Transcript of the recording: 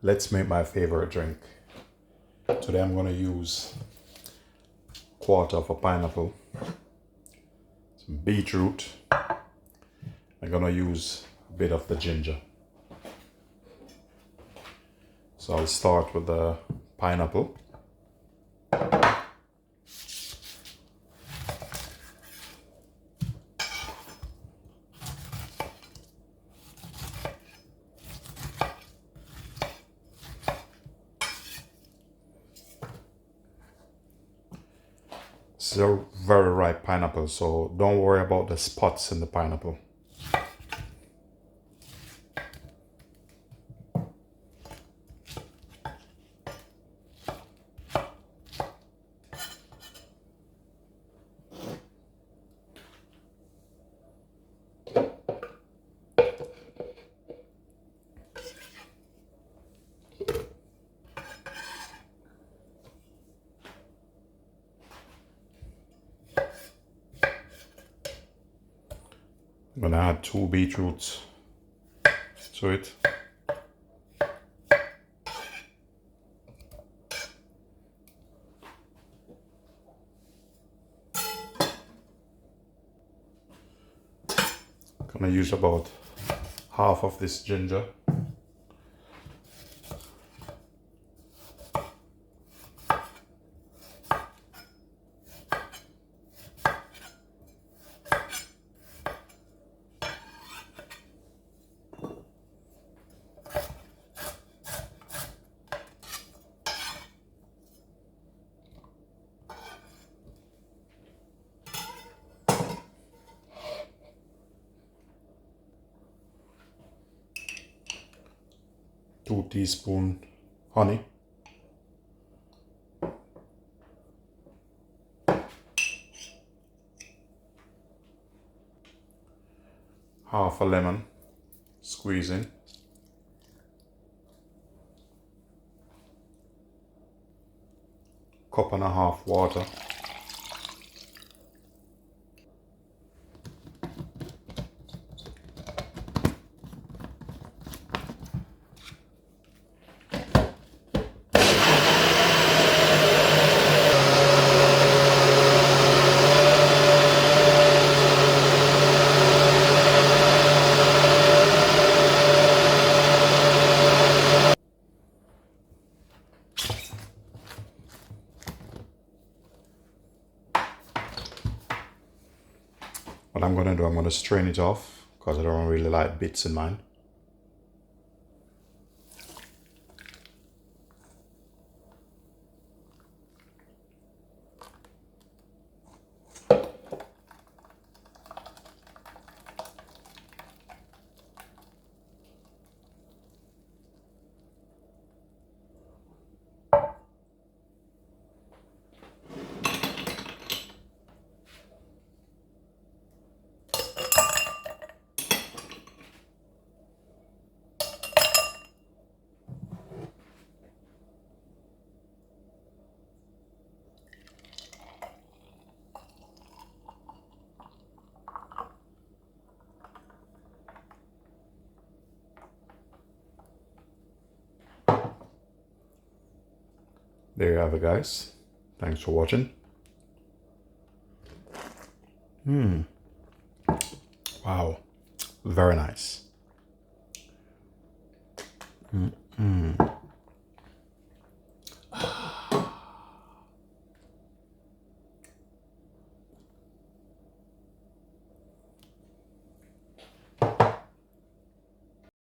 let's make my favorite drink. Today I'm going to use a quarter of a pineapple, some beetroot. I'm going to use a bit of the ginger. So I'll start with the pineapple. It's a very ripe pineapple, so don't worry about the spots in the pineapple. I'm gonna add 2 beetroots to it. Gonna use about half of this ginger. Two teaspoons honey. Half a lemon, squeezing. Cup and a half water. What I'm gonna do, I'm gonna strain it off because I don't really like bits in mine. There you have it, guys. Thanks for watching. Wow, very nice.